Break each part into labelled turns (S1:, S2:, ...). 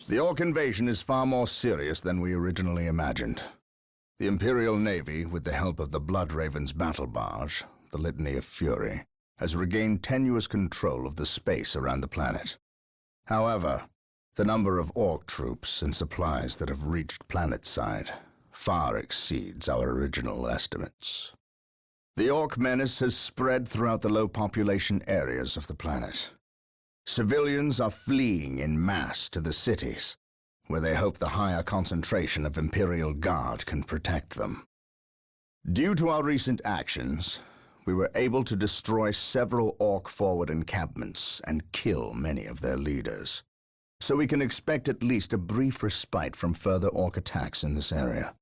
S1: The Orc invasion is far more serious than we originally imagined. The Imperial Navy, with the help of the Blood Raven's battle barge, the Litany of Fury, has regained tenuous control of the space around the planet. However, the number of Orc troops and supplies that have reached planetside far exceeds our original estimates. The Orc menace has spread throughout the low-population areas of the planet. Civilians are fleeing in mass to the cities, where they hope the higher concentration of Imperial Guard can protect them. Due to our recent actions, we were able to destroy several Orc forward encampments and kill many of their leaders. So we can expect at least a brief respite from further Orc attacks in this area.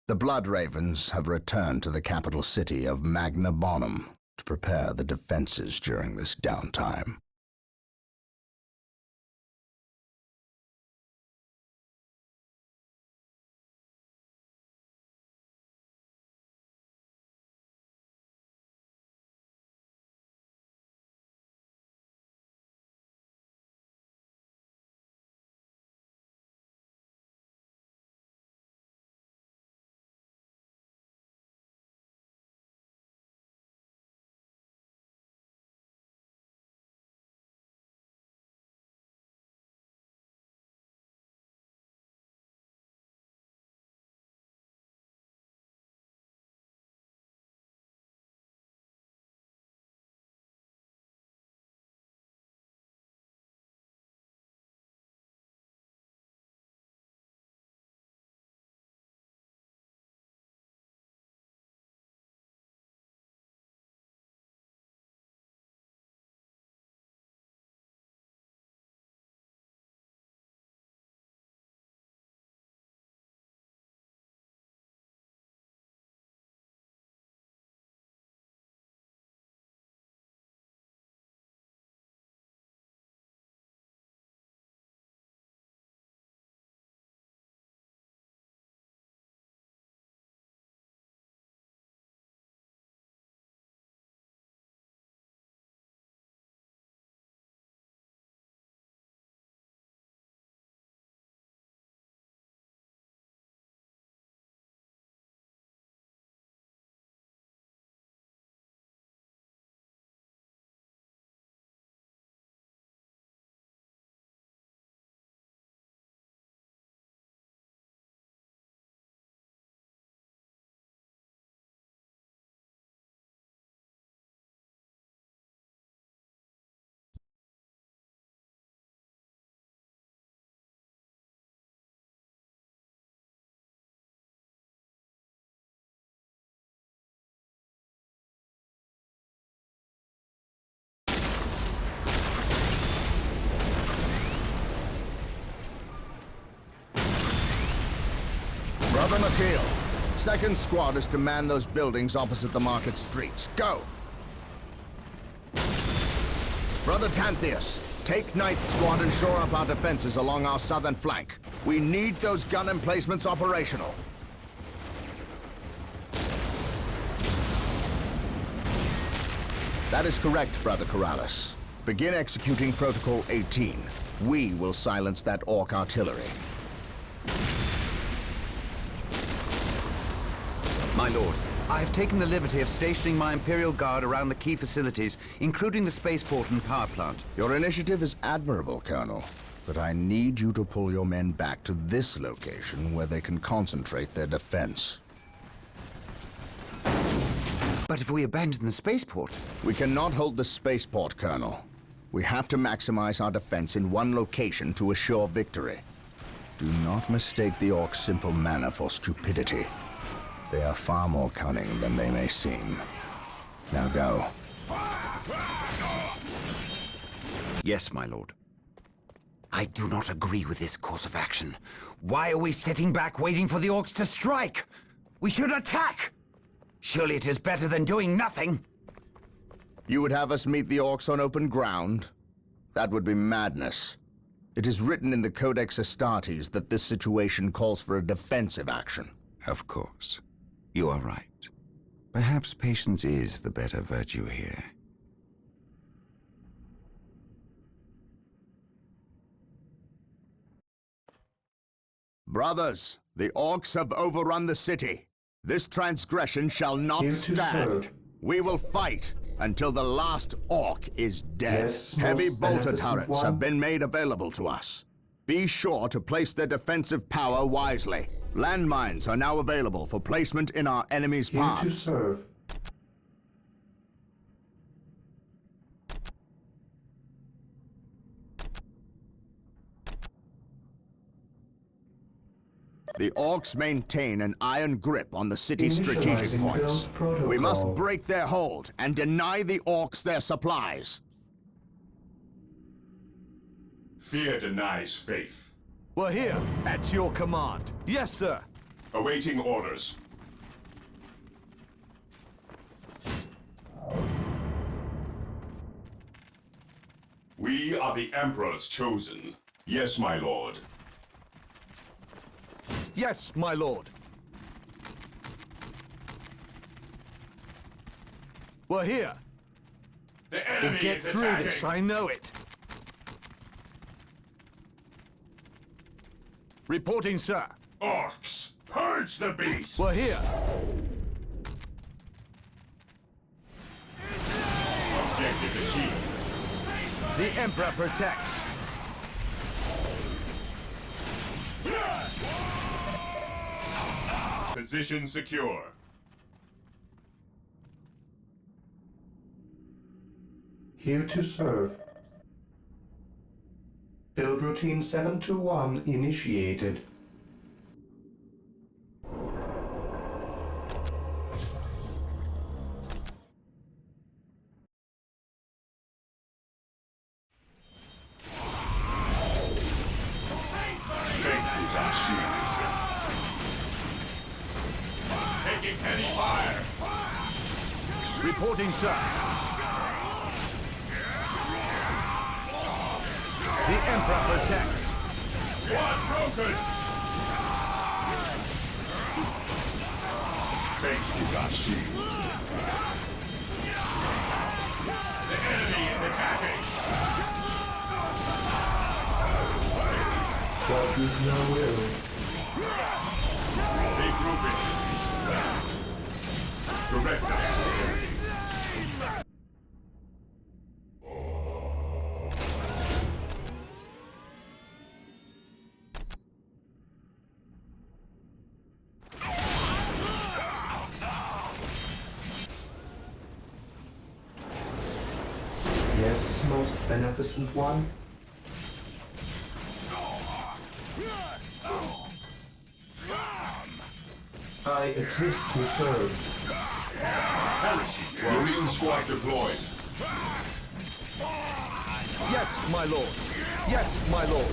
S1: The Blood Ravens have returned to the capital city of Magna Bonum to prepare the defenses during this downtime. Brother Mateel, second squad is to man those buildings opposite the market streets. Go! Brother Tantheus, take ninth squad and shore up our defenses along our southern flank. We need those gun emplacements operational. That is correct, Brother Corrales. Begin executing Protocol 18. We will silence that Orc artillery.
S2: My lord, I have taken the liberty of stationing my Imperial Guard around the key facilities, including the spaceport and power plant.
S1: Your initiative is admirable, Colonel, but I need you to pull your men back to this location where they can concentrate their defense.
S2: But if we abandon the spaceport...
S1: We cannot hold the spaceport, Colonel. We have to maximize our defense in one location to assure victory. Do not mistake the Orcs' simple manner for stupidity. They are far more cunning than they may seem. Now go.
S2: Yes, my lord. I do not agree with this course of action. Why are we sitting back waiting for the Orcs to strike? We should attack! Surely it is better than doing nothing.
S1: You would have us meet the Orcs on open ground? That would be madness. It is written in the Codex Astartes that this situation calls for a defensive action.
S2: Of course. You are right. Perhaps patience is the better virtue here.
S1: Brothers, the orcs have overrun the city. This transgression shall not
S3: Here to
S1: stand.
S3: serve.
S1: We will fight until the last orc is dead.
S3: Yes,
S1: Heavy
S3: most
S1: bolter
S3: beneficent
S1: turrets
S3: one.
S1: have been made available to us. Be sure to place their defensive power wisely. Landmines are now available for placement in our enemy's
S3: Here to
S1: paths.
S3: serve.
S1: The orcs maintain an iron grip on the city's strategic
S3: Initializing
S1: points.
S3: build protocol.
S1: We must break their hold and deny the orcs their supplies.
S4: Fear denies faith.
S5: We're here, at your command. Yes, sir.
S4: Awaiting orders. We are the Emperor's chosen. Yes, my lord.
S5: Yes, my lord. We're here.
S4: The enemy
S5: We'll get
S4: is
S5: through
S4: attacking.
S5: this, I know it. Reporting, sir.
S4: Orcs, purge the beast.
S5: We're here.
S4: Objective achieved.
S5: The Emperor protects.
S4: Position secure.
S3: Here to serve. Build routine 721 initiated.
S4: Faith is our shield. Taking heavy fire.
S5: Reporting, sir. The Emperor protects.
S4: One broken. Faith is our shield. The enemy is attacking.
S3: What is your will?
S4: Regrouping. Direct us.
S3: Yes, most beneficent one. I exist to serve.
S4: Heresy. Marine squad deployed.
S5: Yes, my lord. Yes, my lord.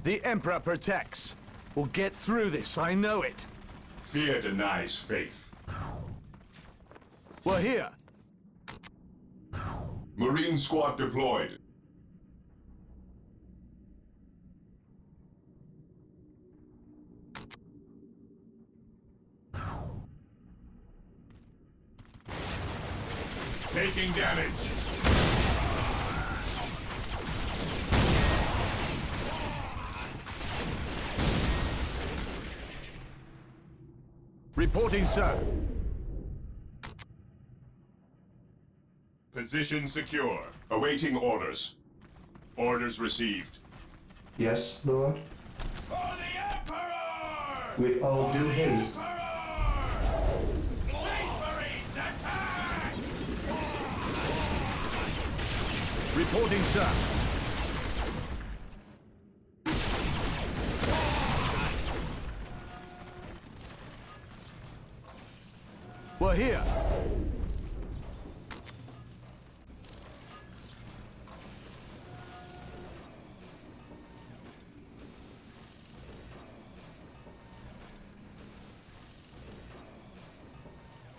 S5: The Emperor protects. We'll get through this, I know it.
S4: Fear denies faith.
S5: We're here.
S4: Marine squad deployed. Taking damage.
S5: Reporting, sir.
S4: Position secure. Awaiting orders. Orders received.
S3: Yes, Lord.
S4: For the Emperor!
S3: With all due haste.
S4: Space Marines attack!
S5: Reporting, sir. We're here.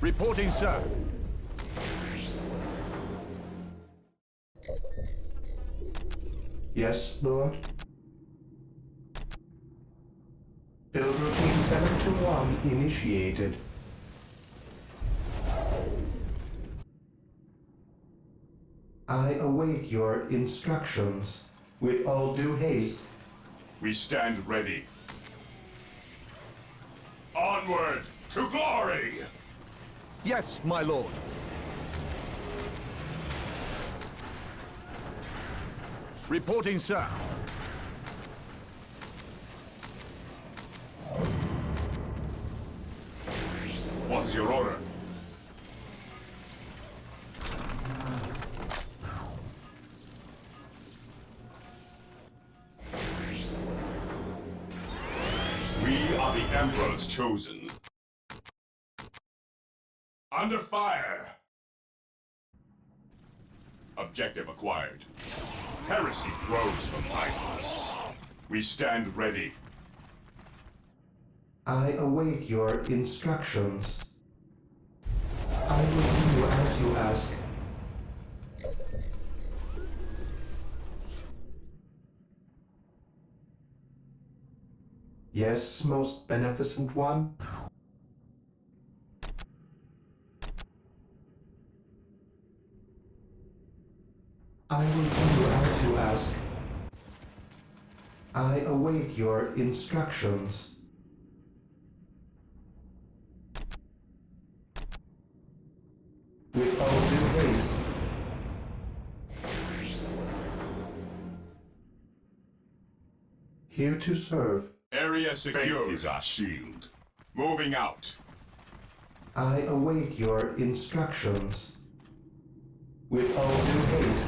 S5: Reporting, sir.
S3: Yes, Lord. Build routine 721 initiated. I await your instructions. With all due haste.
S4: We stand ready. Onward to glory!
S5: Yes, my lord. Reporting, sir.
S4: What is your order? We are the Emperor's chosen. Under fire! Objective acquired. Heresy grows from idleness. We stand ready.
S3: I await your instructions. I will do as you ask. Yes, most beneficent one. I will do as you ask. I await your instructions. With all due haste. Here to serve.
S4: Area secure is our shield. Moving out.
S3: I await your instructions. With all due haste.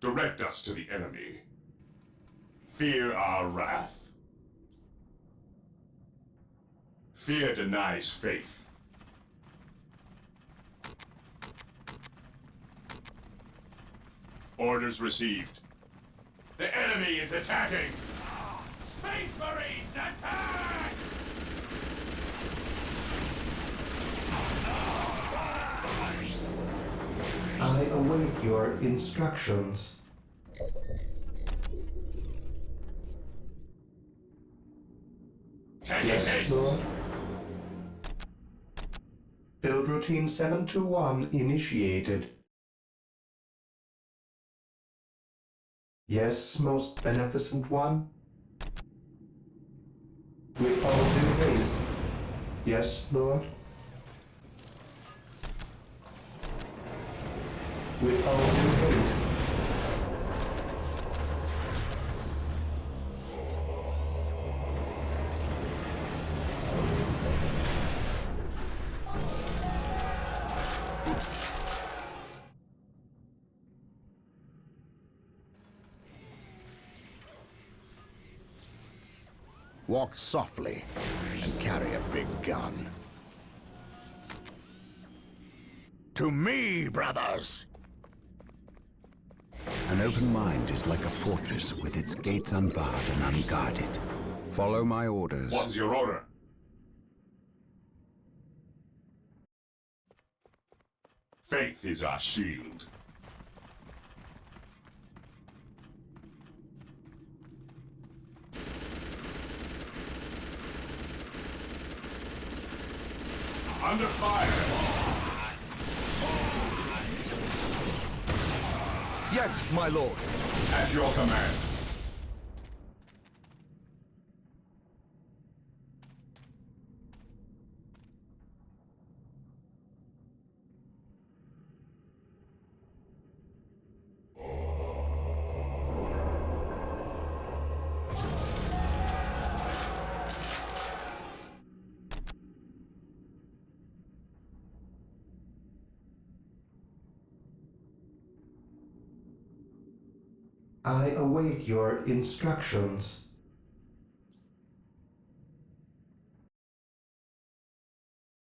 S4: Direct us to the enemy. Fear our wrath. Fear denies faith. Orders received. The enemy is attacking! Space Marines, attack!
S3: I await your instructions.
S4: Taking
S3: Yes,
S4: haste!
S3: Lord. Build routine 721 initiated. Yes, most beneficent one. With all due haste. Yes, Lord. With all due haste.
S1: Walk softly and carry a big gun. To me, brothers!
S2: An open mind is like a fortress with its gates unbarred and unguarded. Follow my orders.
S4: What is your order? Faith is our shield. Under fire!
S5: Yes, my lord.
S4: At your command.
S3: I await your instructions.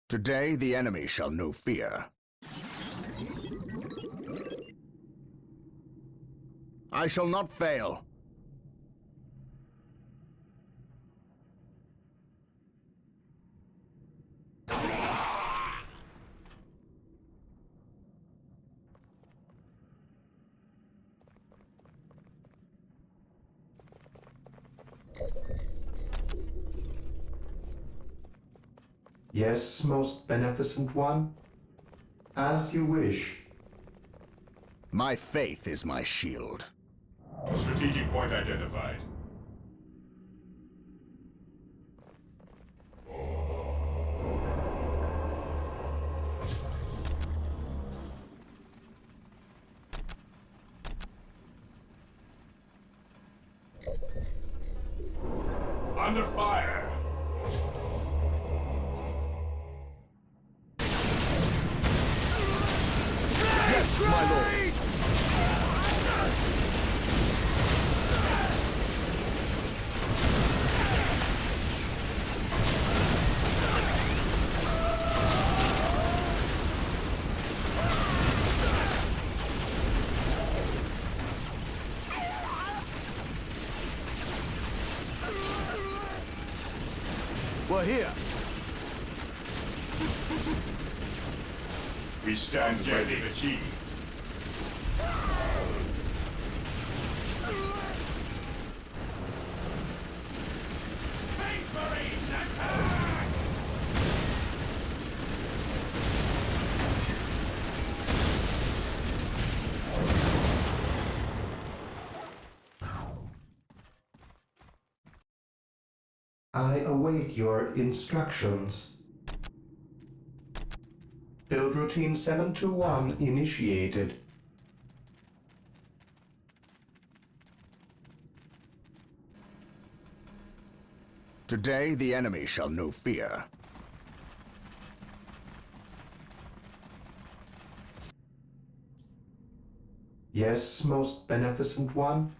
S1: Today the enemy shall know fear. I shall not fail.
S3: Yes, most beneficent one. As you wish.
S1: My faith is my shield.
S4: Strategic point identified. Under fire!
S5: Yes, my lord! We're here.
S4: We stand ready. Achieved. Space Marines attack!
S3: I await your instructions. Build routine 721 initiated.
S1: Today the enemy shall know fear.
S3: Yes, most beneficent one.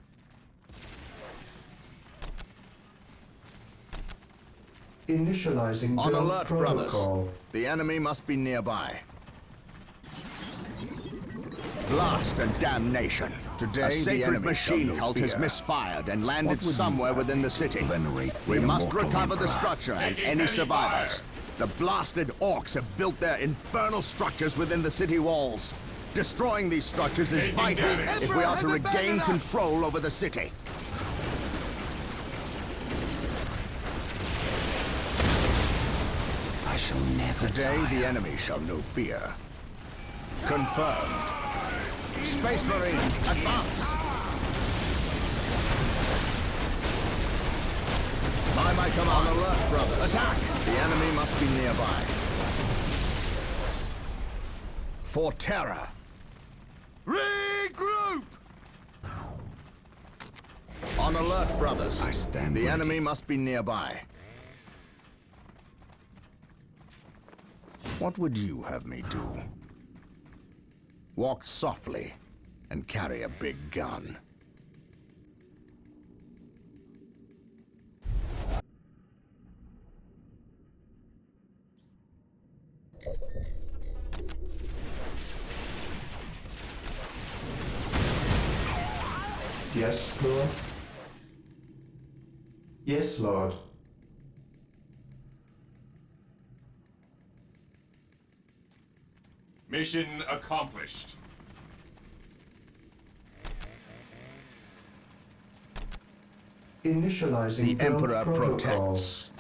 S3: Initializing
S1: On
S3: build
S1: alert,
S3: protocol.
S1: brothers. The enemy must be nearby. Blast and damnation. Today, a sacred machine cult has misfired and landed somewhere within the city. We must recover the structure and any survivors. The blasted orcs have built their infernal structures within the city walls. Destroying these structures is vital if we are to regain control over the city.
S2: I shall never
S1: Today,
S2: die.
S1: the enemy shall know fear. Confirmed. Space Marines, advance! By my command, on alert, brothers. Attack! The enemy must be nearby. For terror. Regroup! On alert, brothers.
S2: I stand
S1: The
S2: ready.
S1: enemy must be nearby. What would you have me do? Walk softly and carry a big gun.
S3: Yes, Lord. Yes, Lord.
S4: Mission accomplished.
S3: Initializing
S1: The
S3: build
S1: Emperor
S3: protocol.
S1: protects.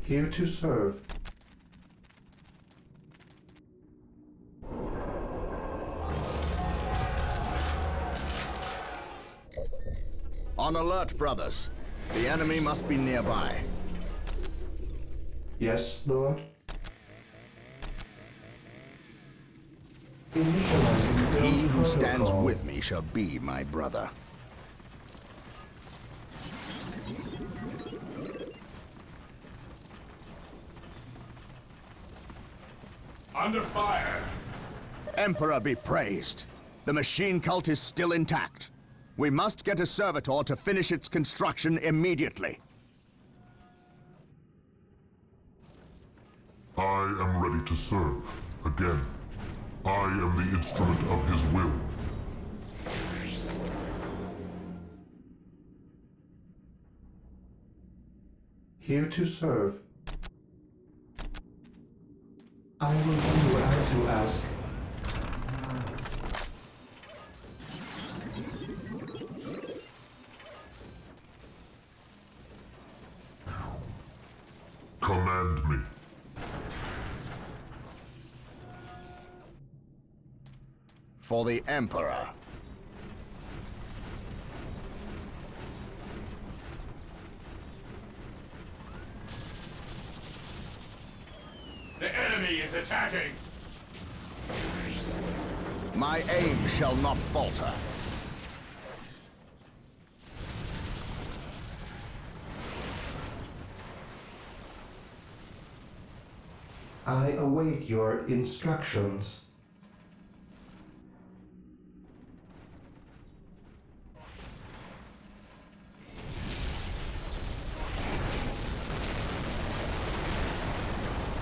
S3: Here to serve.
S1: On alert, brothers. The enemy must be nearby.
S3: Yes, Lord. Initializing build
S1: He who stands
S3: protocol.
S1: with me shall be my brother.
S4: Under fire!
S1: Emperor be praised. The machine cult is still intact. We must get a servitor to finish its construction immediately.
S6: I am ready to serve. Again, I am the instrument of his will.
S3: Here to serve. I will do as you ask.
S6: Command me.
S1: For the Emperor.
S4: The enemy is attacking!
S1: My aim shall not falter.
S3: I await your instructions.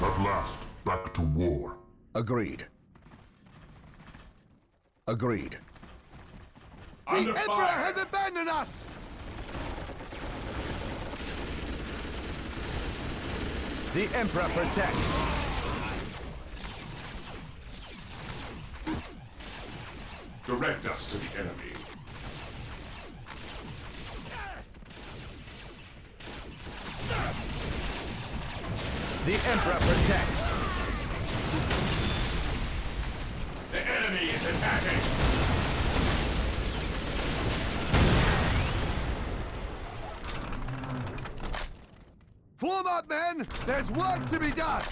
S6: At last, back to war.
S1: Agreed. Agreed.
S4: Under
S5: The Emperor
S4: fire!
S5: has abandoned us! The Emperor protects.
S4: Direct us to the enemy.
S5: The Emperor protects.
S4: The enemy is attacking!
S5: Form up, men! There's work to be done!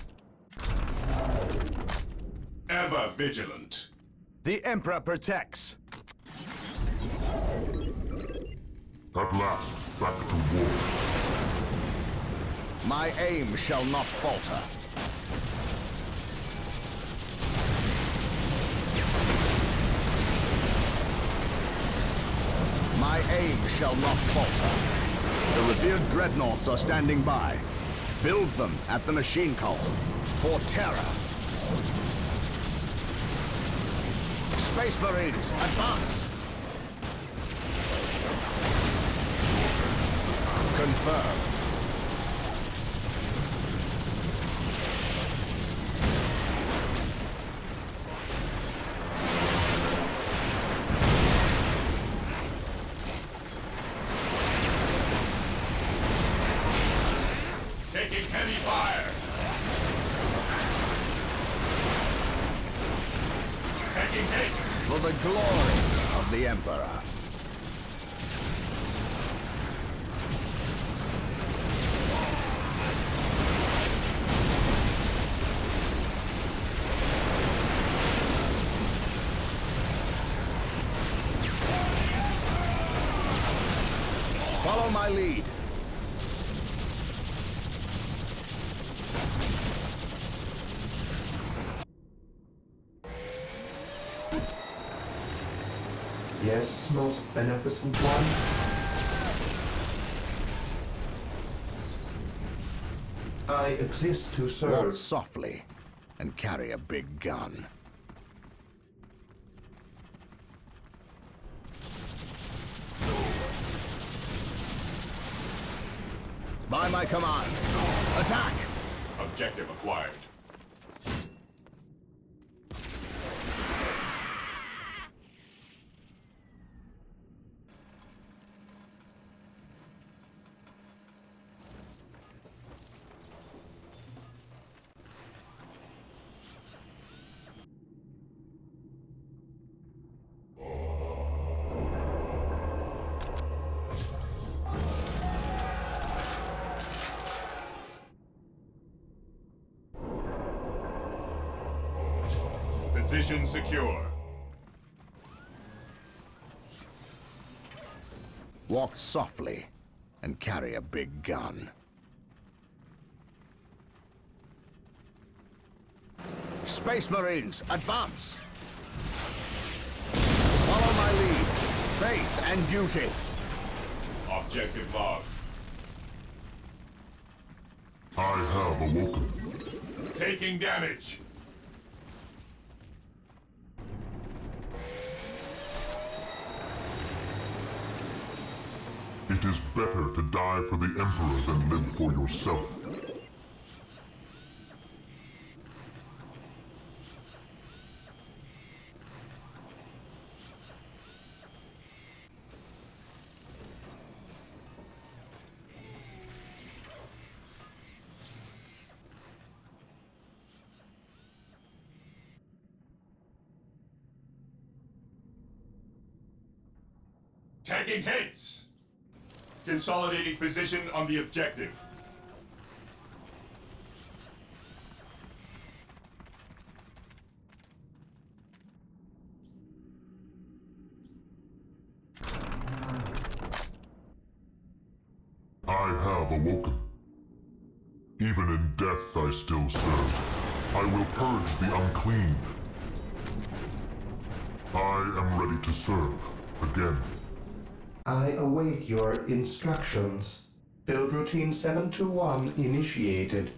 S4: Ever vigilant.
S5: The Emperor protects.
S6: At last, back to war.
S1: My aim shall not falter. My aim shall not falter. The revered dreadnoughts are standing by. Build them at the machine cult. For terror. Space Marines, advance! Confirmed.
S4: Taking heavy fire! Taking hits!
S1: For the glory of the Emperor. Follow my lead.
S3: Yes, most beneficent one. I exist to
S1: Walk
S3: serve.
S1: softly and carry a big gun. By my command, attack!
S4: Objective acquired. Position secure.
S1: Walk softly and carry a big gun. Space Marines, advance! Follow my lead. Faith and duty.
S4: Objective logged.
S6: I have awoken.
S4: Taking damage.
S6: It It is better to die for the Emperor than live for yourself.
S4: Taking hits! Consolidating position on the objective.
S6: I have awoken. Even in death I still serve. I will purge the unclean. I am ready to serve again.
S3: I await your instructions. Build routine 721 initiated.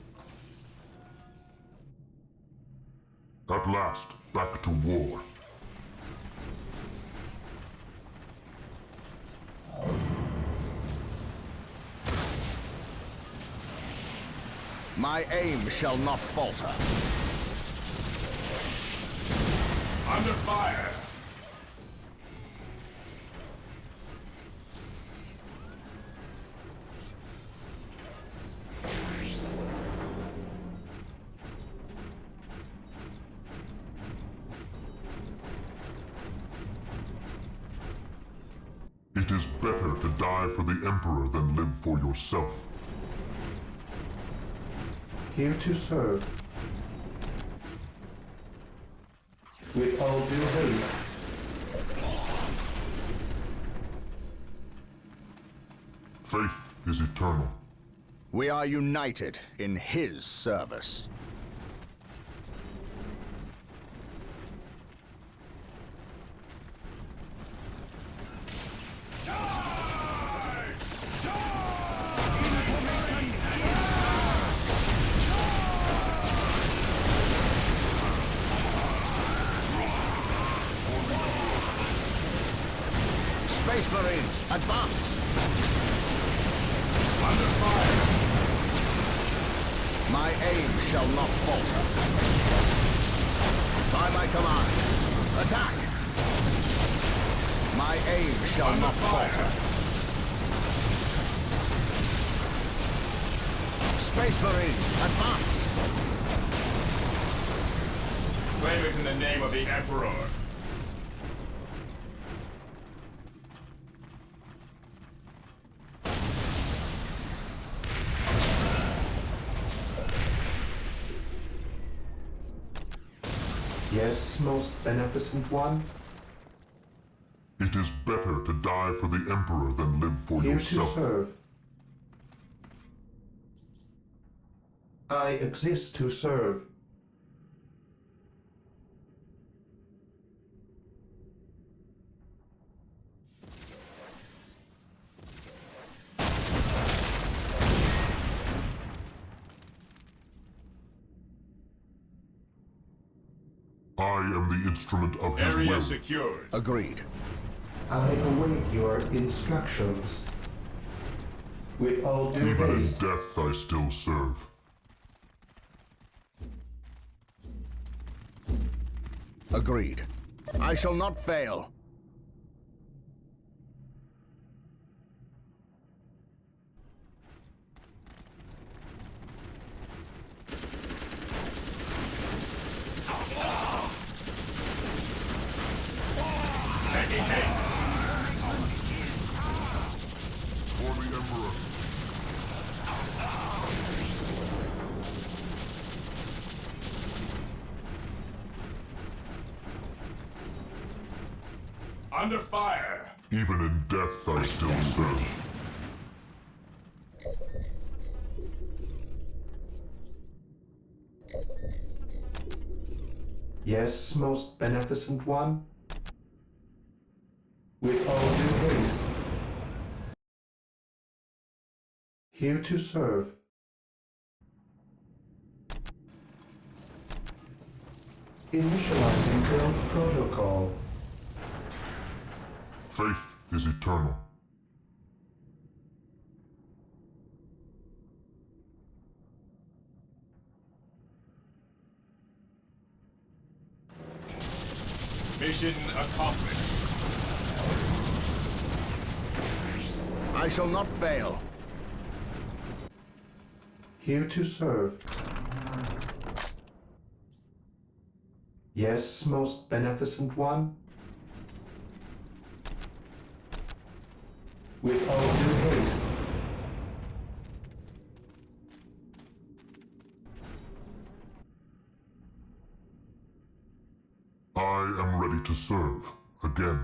S6: At last, back to war.
S1: My aim shall not falter.
S4: Under fire!
S6: It is better to die for the Emperor than live for yourself.
S3: Here to serve. With all due haste.
S6: Faith is eternal.
S1: We are united in his service. Space Marines, advance!
S4: Under fire!
S1: My aim shall not falter. By my command, attack! My aim shall not falter. Space Marines, advance!
S4: Claim it in the name of the Emperor.
S3: Yes, most beneficent one.
S6: It is better to die for the Emperor than live for
S3: Here
S6: yourself.
S3: to serve. I exist to serve.
S6: I am the instrument of his
S4: Area
S6: will.
S4: secured.
S1: Agreed.
S3: I await your instructions. With all due
S6: Even in
S3: haste.
S6: death I still serve.
S1: Agreed. I shall not fail.
S4: Taking hits!
S6: For the Emperor.
S4: Under fire!
S6: Even in death I still
S2: stand
S6: serve.
S2: ready.
S3: Yes, most beneficent one. With all due haste. Here to serve. Initializing build protocol.
S6: Faith is eternal.
S4: Mission accomplished.
S1: I shall not fail.
S3: Here to serve. Yes, most beneficent one. With all due haste.
S6: I am ready to serve again.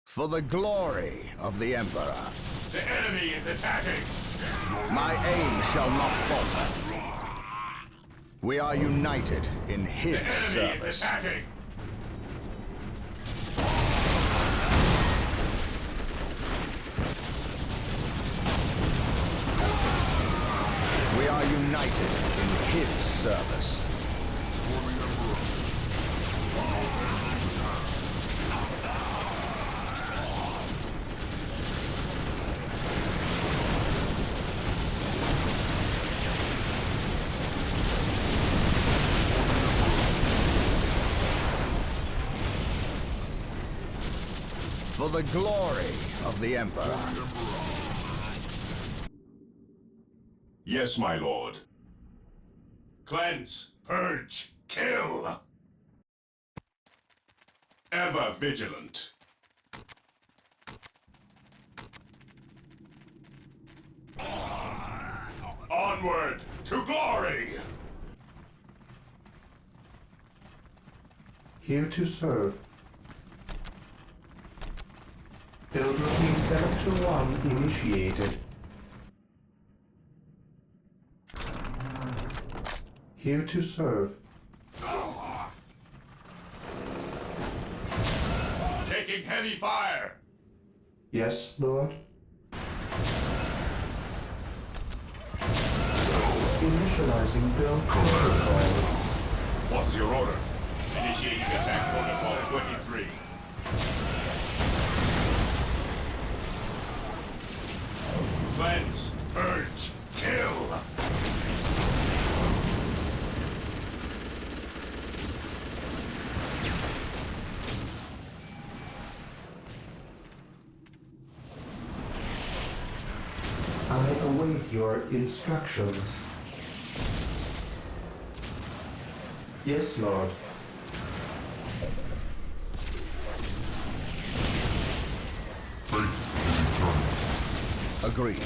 S1: For the glory of the Emperor.
S4: The enemy is attacking.
S1: My aim shall not falter. We are united in his
S4: The enemy
S1: service.
S4: is attacking.
S1: We are united in his service. For the glory of the Emperor.
S4: Yes, my lord. Cleanse, purge, kill. Ever vigilant. Onward to glory!
S3: Here to serve. Build routine Sector 1 initiated. Here to serve.
S4: Taking heavy fire!
S3: Yes, Lord. Initializing build protocol.
S4: What's your order? Initiating attack protocol 23. Cleanse, purge, kill!
S3: I await your instructions. Yes, Lord.
S6: Faith is eternal.
S1: Agreed.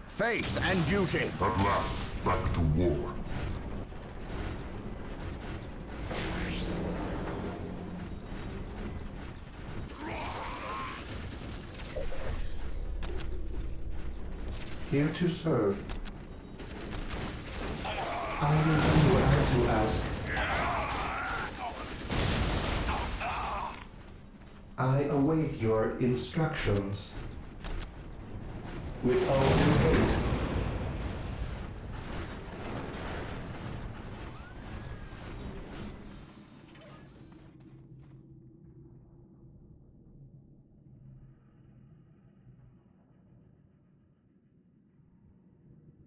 S1: Faith and duty.
S6: At last, back to war.
S3: Here to serve. I will do as you ask. I await your instructions. With all due haste.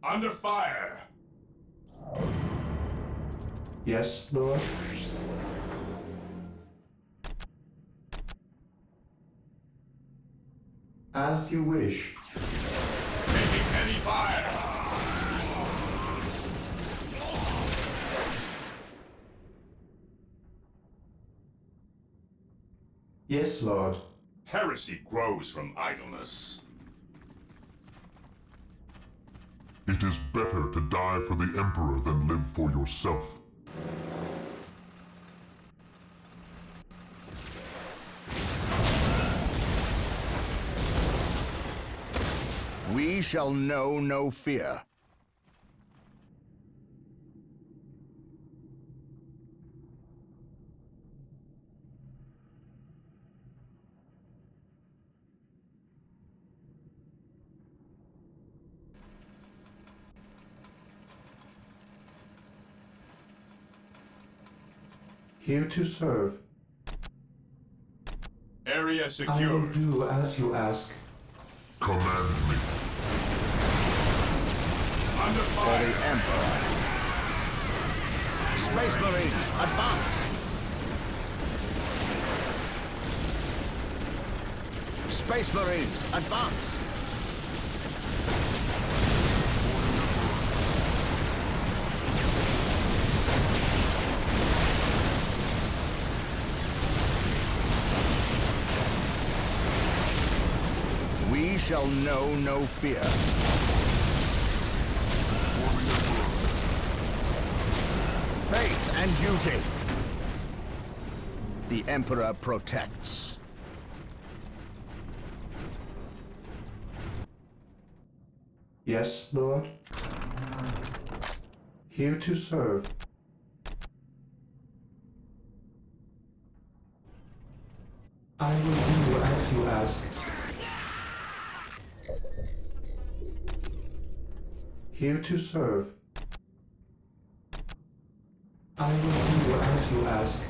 S4: Under fire!
S3: Yes, Lord. As you wish.
S4: Taking heavy fire!
S3: Yes, Lord.
S4: Heresy grows from idleness.
S6: It is better to die for the Emperor than live for yourself.
S1: We shall know no fear.
S3: Here to serve.
S4: Area
S3: I will
S4: secured.
S3: do as you ask.
S6: Command me.
S4: Under
S1: For
S4: fire!
S1: the Emperor. Space Marines, advance! Space Marines, advance! We shall know no fear. Faith and duty. The Emperor protects.
S3: Yes, Lord. Here to serve. I will do as you ask. Here to serve. I will do as you ask.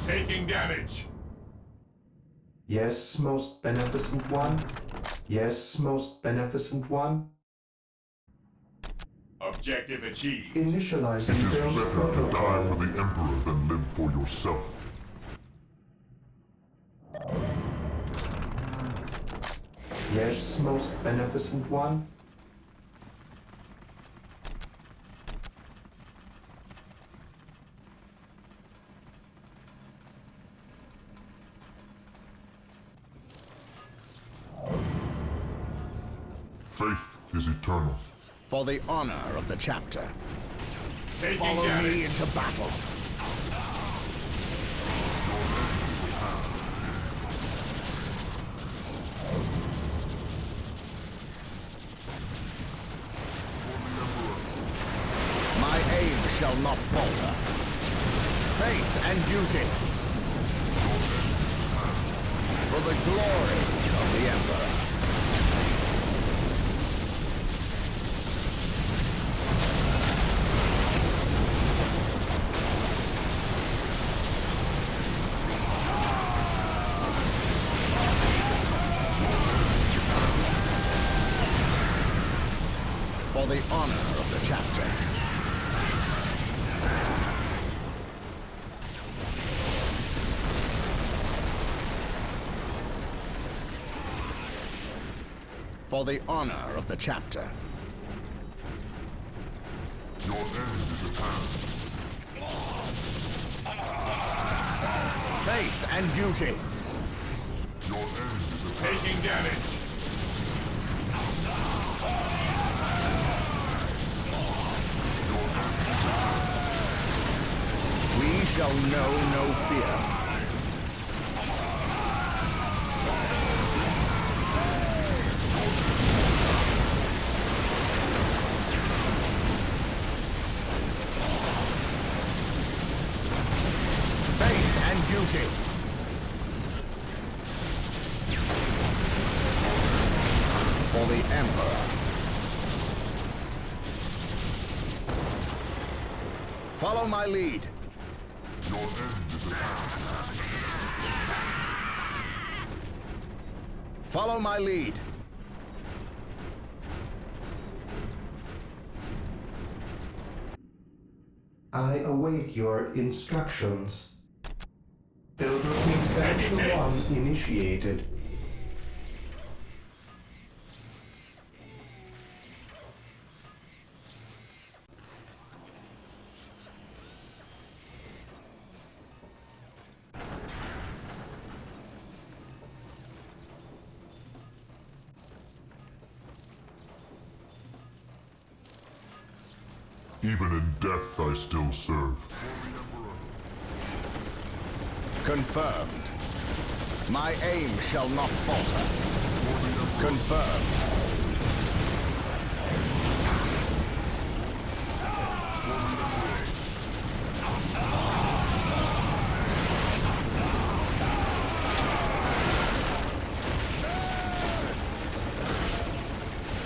S4: Taking damage.
S3: Yes, most beneficent one. Yes, most beneficent one.
S4: Objective achieved.
S3: Initializing
S6: It is
S3: build
S6: better to die
S3: protocol.
S6: for the Emperor than live for yourself.
S3: Yes, most beneficent one.
S6: Faith is eternal.
S1: For the honor of the chapter.
S4: Taking
S1: Follow
S4: damage.
S1: me into battle. My aim shall not falter. Faith and duty. For the glory of the Emperor. For the honor of the chapter. For the honor of the chapter.
S6: Your end is at hand.
S1: Faith and duty.
S6: Your end is at hand.
S4: Taking damage.
S1: We shall know no fear. Faith and duty. For the Emperor. Follow my lead.
S6: Your end is at hand.
S1: Follow my lead.
S3: I await your instructions. Builders Meet Sector 1 initiated.
S6: Even in death I still serve.
S1: Confirmed. My aim shall not falter. Confirmed.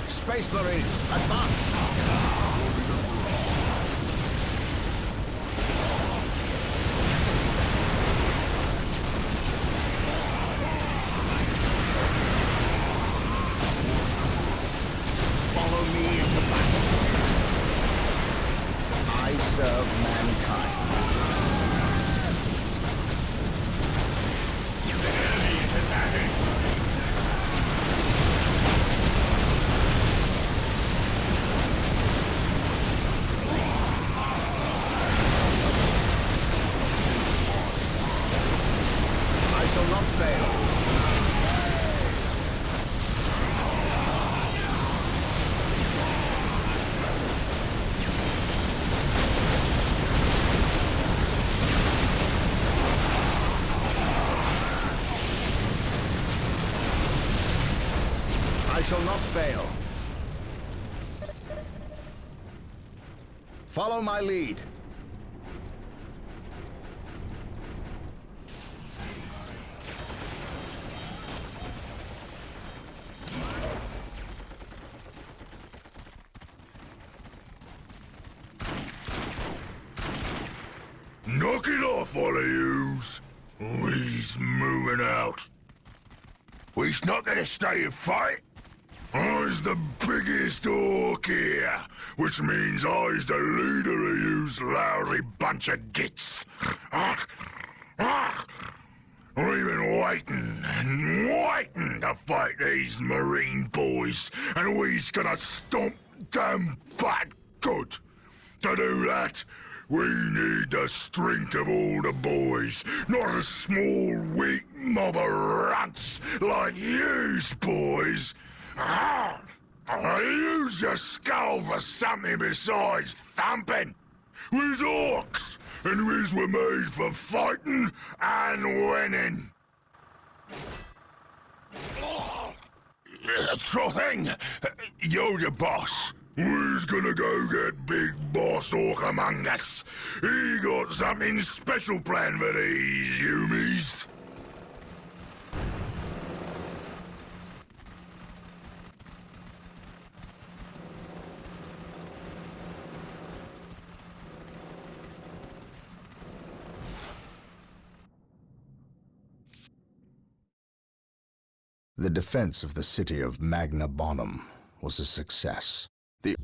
S1: Space Marines, advance! Follow me into battle. serve mankind.
S4: The enemy is attacking!
S1: I shall not fail. I shall not fail. Follow my lead.
S6: Knock it off, all of yous. We's moving out. We's not gonna stay and fight. I's the biggest orc here, which means I's the leader of yous lousy bunch of gits. We've been waiting and waiting to fight these marine boys, and we's gonna stomp them bad good. To do that, we need the strength of all the boys, not a small, weak mob of runts like yous boys. Use your skull for something besides thumping. We's orcs, and we's were made for fighting and winning. Sure thing. You're the boss. We's gonna go get Big Boss Orc among us. He got something special planned for these humies.
S1: The defense of the city of Magna Bonum was a success. The